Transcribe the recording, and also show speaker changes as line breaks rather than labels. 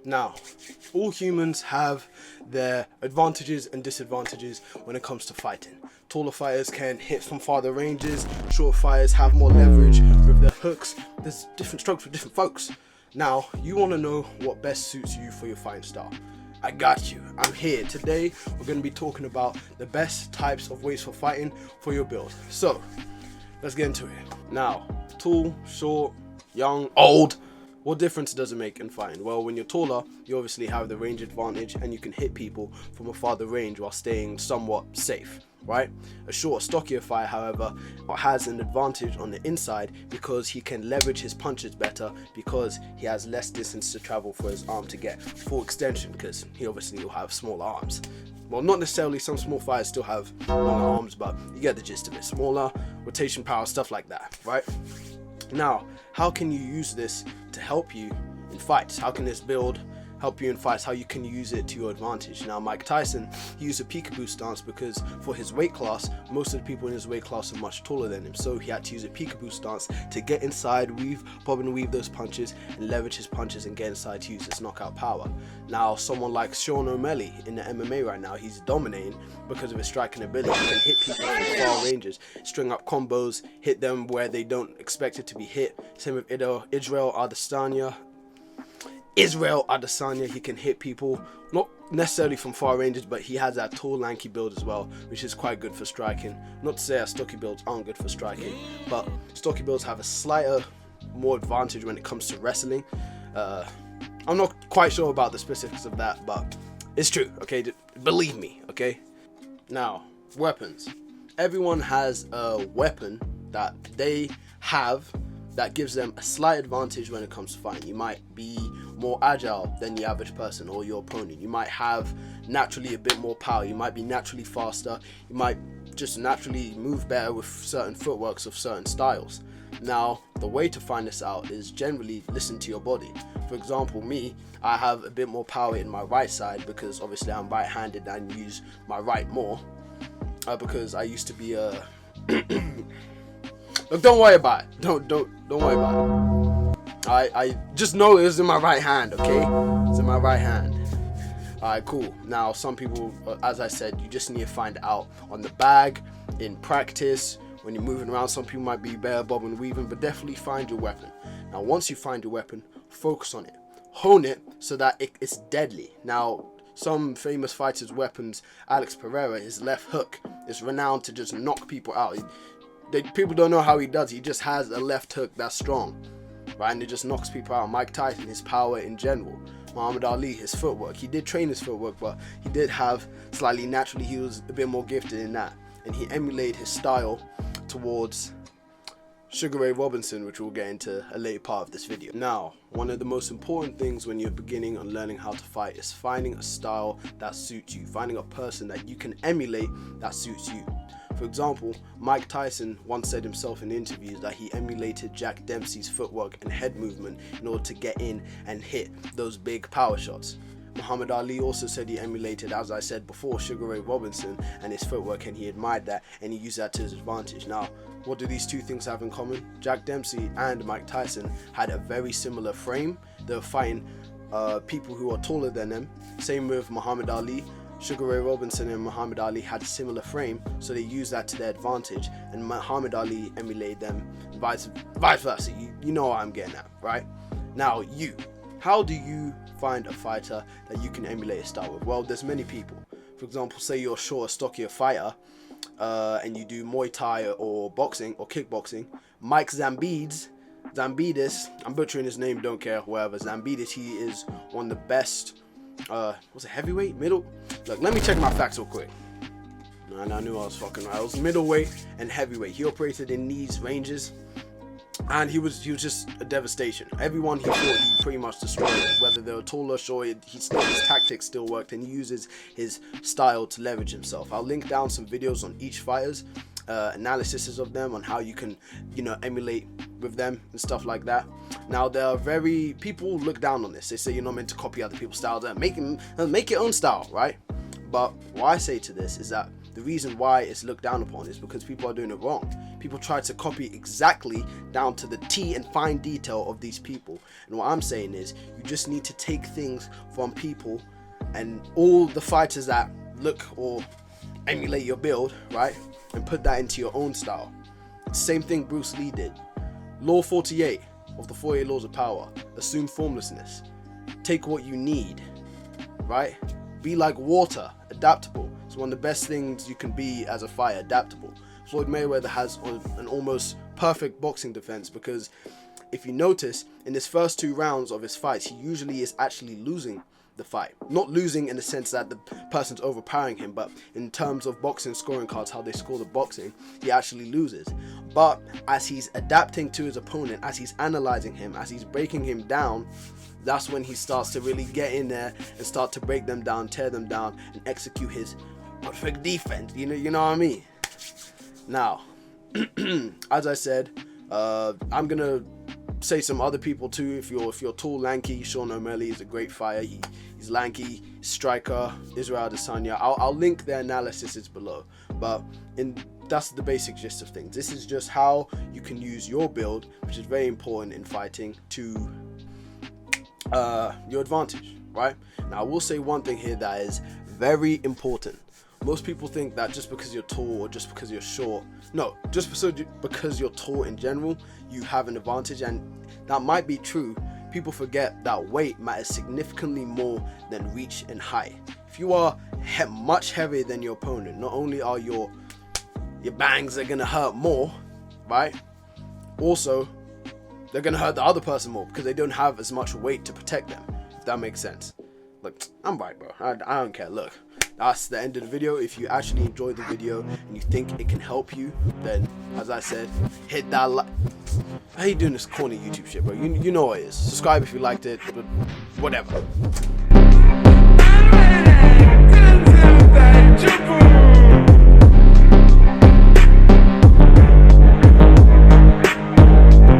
Now, all humans have their advantages and disadvantages when it comes to fighting. Taller fighters can hit from farther ranges, shorter fighters have more leverage with their hooks. There's different strokes for different folks. Now, you want to know what best suits you for your fighting style. I got you. I'm here. Today, we're going to be talking about the best types of ways for fighting for your build. So, let's get into it. Now, tall, short, young, old. What difference does it make in fighting? Well, when you're taller, you obviously have the range advantage and you can hit people from a farther range while staying somewhat safe, right? A short, stockier fighter, however, has an advantage on the inside because he can leverage his punches better because he has less distance to travel for his arm to get full extension, because he obviously will have smaller arms. Well, not necessarily, some small fighters still have longer arms, but you get the gist of it. Smaller, rotation power, stuff like that, right? Now, how can you use this to help you in fights? How can this build help you in fights? How you can use it to your advantage? Now, Mike Tyson, he used a peekaboo stance because for his weight class, most of the people in his weight class are much taller than him. So he had to use a peekaboo stance to get inside, bob and weave those punches, and leverage his punches and get inside to use his knockout power. Now, someone like Sean O'Malley in the MMA right now, he's dominating because of his striking ability. He can hit people from far ranges, string up combos, hit them where they don't expect it to be hit. Same with Israel Adesanya, he can hit people, not necessarily from far ranges, but he has that tall, lanky build as well, which is quite good for striking. Not to say that stocky builds aren't good for striking, but stocky builds have a slighter more advantage when it comes to wrestling. I'm not quite sure about the specifics of that, but it's true, okay? Believe me, okay? Now, weapons. Everyone has a weapon that they have that gives them a slight advantage when it comes to fighting. You might be more agile than the average person or your opponent. You might have naturally a bit more power. You might be naturally faster. You might just naturally move better with certain footworks of certain styles. Now, the way to find this out is generally listen to your body. For example, me, I have a bit more power in my right side because obviously I'm right-handed and use my right more because I used to be a Look, don't worry about it. Don't worry about it. I just know it's in my right hand, okay? It's in my right hand. Alright, cool. Now, some people, as I said, you just need to find out on the bag, in practice, when you're moving around. Some people might be better bobbing and weaving, but definitely find your weapon. Now, once you find your weapon, focus on it. Hone it so that it's deadly. Now, some famous fighters' weapons, Alex Pereira, his left hook is renowned to just knock people out. People don't know how he does. He just has a left hook that's strong, right? And it just knocks people out. Mike Tyson, his power in general. Muhammad Ali, his footwork. He did train his footwork, but he did have slightly naturally, he was a bit more gifted in that. And he emulated his style towards Sugar Ray Robinson, which we'll get into a later part of this video. Now, one of the most important things when you're beginning on learning how to fight is finding a style that suits you. Finding a person that you can emulate that suits you. For example, Mike Tyson once said himself in interviews that he emulated Jack Dempsey's footwork and head movement in order to get in and hit those big power shots. Muhammad Ali also said he emulated, as I said before, Sugar Ray Robinson and his footwork, and he admired that and he used that to his advantage. Now, what do these two things have in common? Jack Dempsey and Mike Tyson had a very similar frame. They were fighting people who are taller than them. Same with Muhammad Ali. Sugar Ray Robinson and Muhammad Ali had a similar frame, so they used that to their advantage, and Muhammad Ali emulated them, vice versa. You know what I'm getting at, right? Now, how do you find a fighter that you can emulate a style with? Well, there's many people. For example, say you're a shorter, stockier fighter, and you do Muay Thai or boxing or kickboxing. Mike Zambidis, I'm butchering his name, don't care, whatever. Zambidis, he is one of the best. Was it heavyweight, middle? Look, let me check my facts real quick. And I knew I was fucking right. It was middleweight and heavyweight. He operated in these ranges, and he was just a devastation. Everyone he fought, he pretty much destroyed. Whether they were tall or short, his tactics still worked, and he uses his style to leverage himself. I'll link down some videos on each fighter's analysis of them, on how you can, emulate with them and stuff like that. Now, there are people look down on this. They say you're not meant to copy other people's styles. Make your own style, right? But what I say to this is that the reason why it's looked down upon is because people are doing it wrong. People try to copy exactly down to the T and fine detail of these people. And what I'm saying is, you just need to take things from people and all the fighters that look or emulate your build, right, and put that into your own style. Same thing Bruce Lee did. Law 48 of the 48 laws of power: assume formlessness. Take what you need, right? Be like water, adaptable. It's one of the best things you can be as a fighter, adaptable. Floyd Mayweather has an almost perfect boxing defense, because if you notice, in his first 2 rounds of his fights, he usually is actually losing the fight. Not losing in the sense that the person's overpowering him, but in terms of boxing scoring cards, how they score the boxing, he actually loses. But as he's adapting to his opponent, as he's analyzing him, as he's breaking him down, that's when he starts to really get in there and start to break them down, tear them down, and execute his perfect defense. You know what I mean? Now, as I said, I'm gonna say some other people too. If you're tall, lanky, Sean O'Malley is a great fighter. He's lanky, striker. Israel Adesanya. I'll link their analysis below. But that's the basic gist of things. This is just how you can use your build, which is very important in fighting, to your advantage, right? Now, I will say one thing here that is very important. Most people think that just because you're tall or just because you're short, no, just because you're tall in general, you have an advantage, and that might be true. People forget that weight matters significantly more than reach and height. If you are much heavier than your opponent, not only are your bangs are gonna hurt more, right? Also, they're gonna hurt the other person more because they don't have as much weight to protect them. If that makes sense. Look, I'm right, bro. I don't care. Look, that's the end of the video. If you actually enjoyed the video and you think it can help you, then, as I said, hit that like. How you doing this corny YouTube shit, bro? You know what it is. Subscribe if you liked it, but whatever.